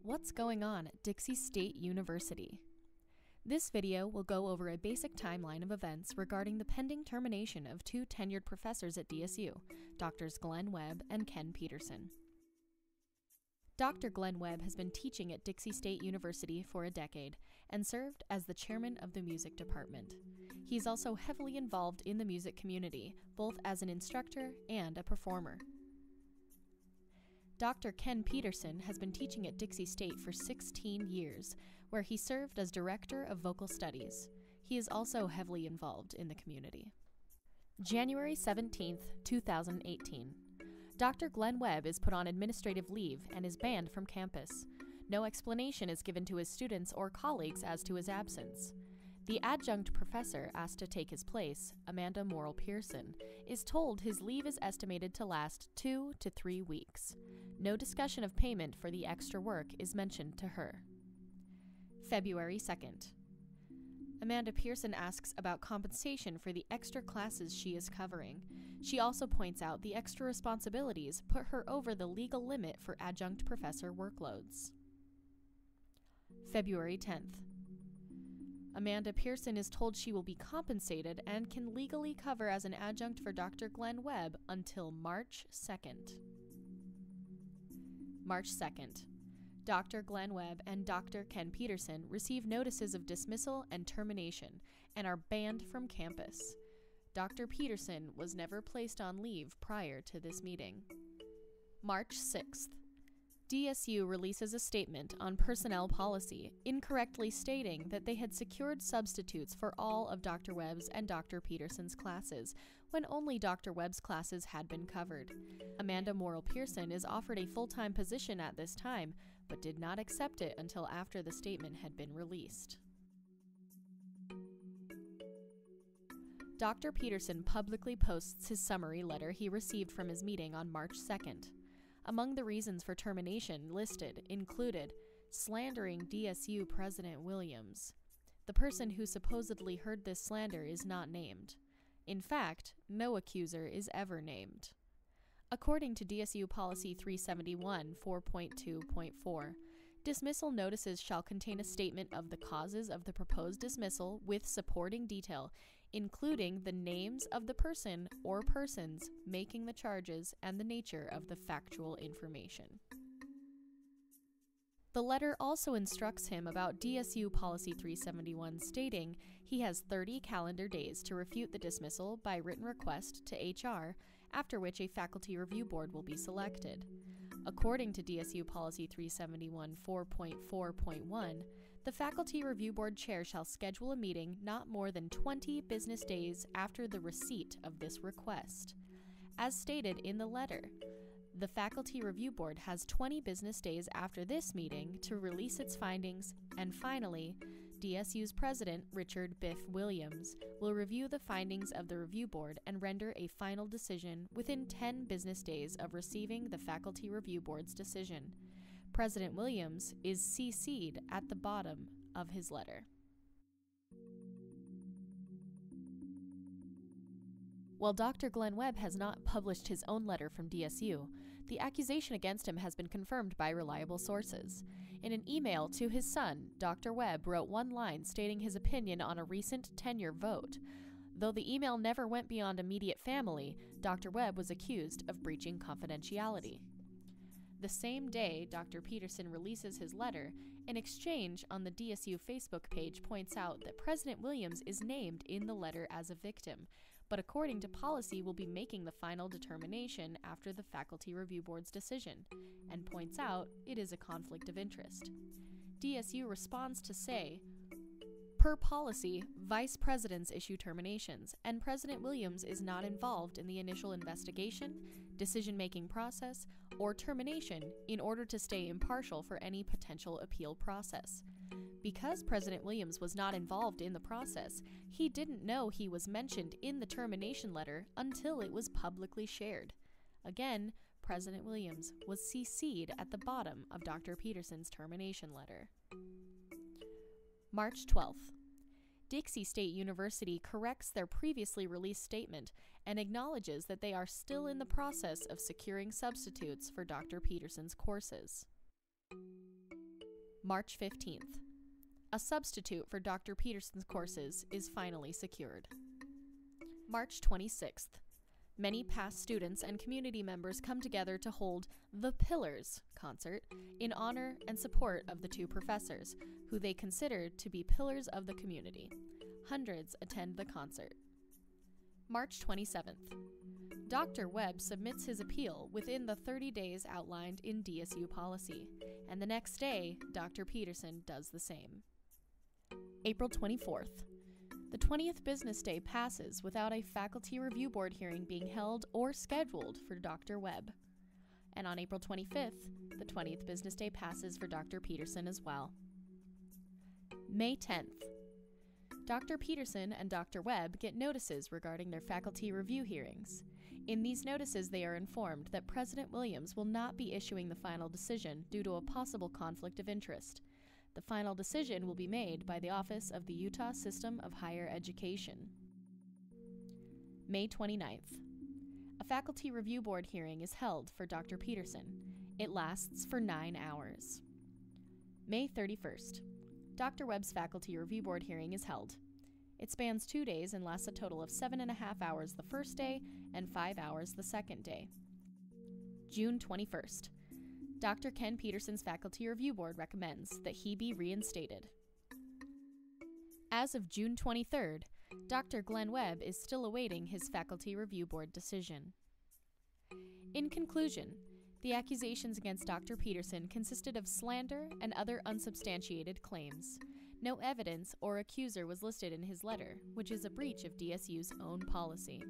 What's going on at Dixie State University? This video will go over a basic timeline of events regarding the pending termination of two tenured professors at DSU, Drs. Glenn Webb and Ken Peterson. Dr. Glenn Webb has been teaching at Dixie State University for a decade and served as the chairman of the music department. He's also heavily involved in the music community, both as an instructor and a performer. Dr. Ken Peterson has been teaching at Dixie State for 16 years, where he served as Director of Vocal Studies. He is also heavily involved in the community. January 17, 2018. Dr. Glenn Webb is put on administrative leave and is banned from campus. No explanation is given to his students or colleagues as to his absence. The adjunct professor asked to take his place, Amanda Pearson, is told his leave is estimated to last 2 to 3 weeks. No discussion of payment for the extra work is mentioned to her. February 2nd. Amanda Pearson asks about compensation for the extra classes she is covering. She also points out the extra responsibilities put her over the legal limit for adjunct professor workloads. February 10th. Amanda Pearson is told she will be compensated and can legally cover as an adjunct for Dr. Glenn Webb until March 2nd. March 2nd. Dr. Glenn Webb and Dr. Ken Peterson receive notices of dismissal and termination and are banned from campus. Dr. Peterson was never placed on leave prior to this meeting. March 6th. DSU releases a statement on personnel policy, incorrectly stating that they had secured substitutes for all of Dr. Webb's and Dr. Peterson's classes, when only Dr. Webb's classes had been covered. Amanda Pearson is offered a full-time position at this time, but did not accept it until after the statement had been released. Dr. Peterson publicly posts his summary letter he received from his meeting on March 2nd. Among the reasons for termination listed included slandering DSU President Williams. The person who supposedly heard this slander is not named. In fact, no accuser is ever named. According to DSU Policy 371 4.2.4, dismissal notices shall contain a statement of the causes of the proposed dismissal with supporting detail, including the names of the person or persons making the charges and the nature of the factual information. The letter also instructs him about DSU Policy 371, stating he has 30 calendar days to refute the dismissal by written request to HR, after which a faculty review board will be selected. According to DSU Policy 371 4.4.1, the Faculty Review Board Chair shall schedule a meeting not more than 20 business days after the receipt of this request. As stated in the letter, the Faculty Review Board has 20 business days after this meeting to release its findings, and finally, DSU's President, Richard Biff Williams, will review the findings of the Review Board and render a final decision within 10 business days of receiving the Faculty Review Board's decision. President Williams is CC'd at the bottom of his letter. While Dr. Glenn Webb has not published his own letter from DSU, the accusation against him has been confirmed by reliable sources. In an email to his son, Dr. Webb wrote one line stating his opinion on a recent tenure vote. Though the email never went beyond immediate family, Dr. Webb was accused of breaching confidentiality. The same day Dr. Peterson releases his letter, an exchange on the DSU Facebook page points out that President Williams is named in the letter as a victim, but according to policy will be making the final determination after the Faculty Review Board's decision, and points out it is a conflict of interest. DSU responds to say, per policy, vice presidents issue terminations, and President Williams is not involved in the initial investigation, decision-making process, or termination in order to stay impartial for any potential appeal process. Because President Williams was not involved in the process, he didn't know he was mentioned in the termination letter until it was publicly shared. Again, President Williams was CC'd at the bottom of Dr. Peterson's termination letter. March 12th. Dixie State University corrects their previously released statement and acknowledges that they are still in the process of securing substitutes for Dr. Peterson's courses. March 15th. A substitute for Dr. Peterson's courses is finally secured. March 26th. Many past students and community members come together to hold the Pillars concert in honor and support of the two professors, who they considered to be pillars of the community. Hundreds attend the concert. March 27th. Dr. Webb submits his appeal within the 30 days outlined in DSU policy, and the next day, Dr. Peterson does the same. April 24th. The 20th business day passes without a faculty review board hearing being held or scheduled for Dr. Webb. And on April 25th, the 20th business day passes for Dr. Peterson as well. May 10th. Dr. Peterson and Dr. Webb get notices regarding their faculty review hearings. In these notices, they are informed that President Williams will not be issuing the final decision due to a possible conflict of interest. The final decision will be made by the Office of the Utah System of Higher Education. May 29th. A faculty review board hearing is held for Dr. Peterson. It lasts for 9 hours. May 31st. Dr. Webb's faculty review board hearing is held. It spans 2 days and lasts a total of 7.5 hours the first day and 5 hours the second day. June 21st. Dr. Ken Peterson's faculty review board recommends that he be reinstated. As of June 23rd, Dr. Glenn Webb is still awaiting his faculty review board decision. In conclusion, the accusations against Dr. Peterson consisted of slander and other unsubstantiated claims. No evidence or accuser was listed in his letter, which is a breach of DSU's own policy.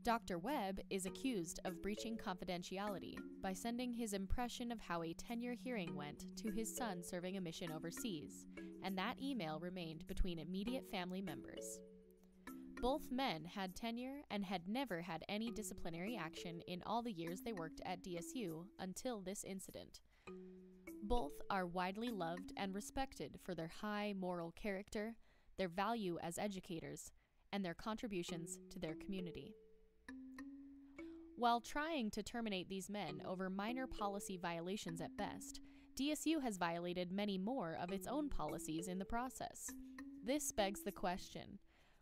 Dr. Webb is accused of breaching confidentiality by sending his impression of how a tenure hearing went to his son serving a mission overseas, and that email remained between immediate family members. Both men had tenure and had never had any disciplinary action in all the years they worked at DSU until this incident. Both are widely loved and respected for their high moral character, their value as educators, and their contributions to their community. While trying to terminate these men over minor policy violations at best, DSU has violated many more of its own policies in the process. This begs the question,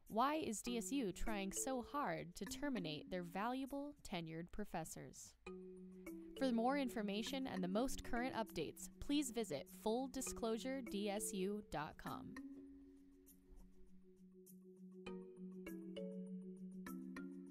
why is DSU trying so hard to terminate their valuable tenured professors? For more information and the most current updates, please visit fulldisclosuredsu.com.